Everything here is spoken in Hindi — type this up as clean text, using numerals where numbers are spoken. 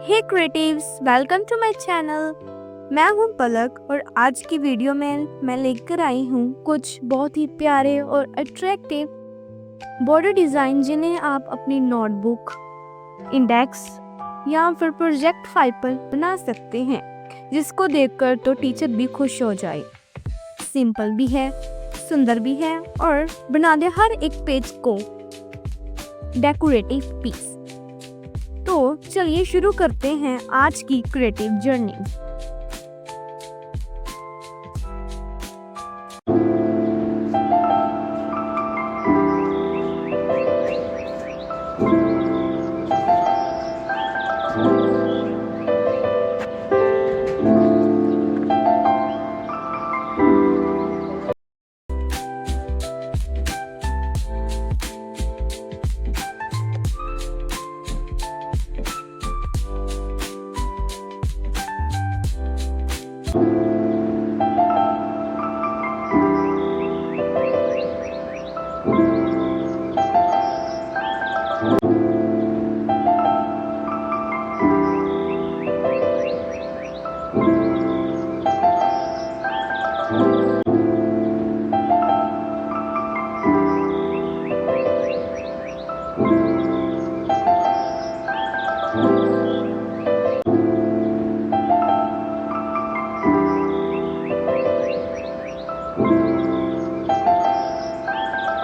Hey creatives, welcome to my channel. मैं हूं पलक और आज की वीडियो में मैं लेकर आई हूं कुछ बहुत ही प्यारे और अट्रैक्टिव बॉर्डर डिज़ाइन जिन्हें आप अपनी नोटबुक, इंडेक्स या फिर प्रोजेक्ट फाइल पर बना सकते हैं, जिसको देखकर तो टीचर भी खुश हो जाए। सिंपल भी है, सुंदर भी है और बना दे हर एक पेज को डेकोरेटिव पीस। तो चलिए शुरू करते हैं आज की क्रिएटिव जर्नी।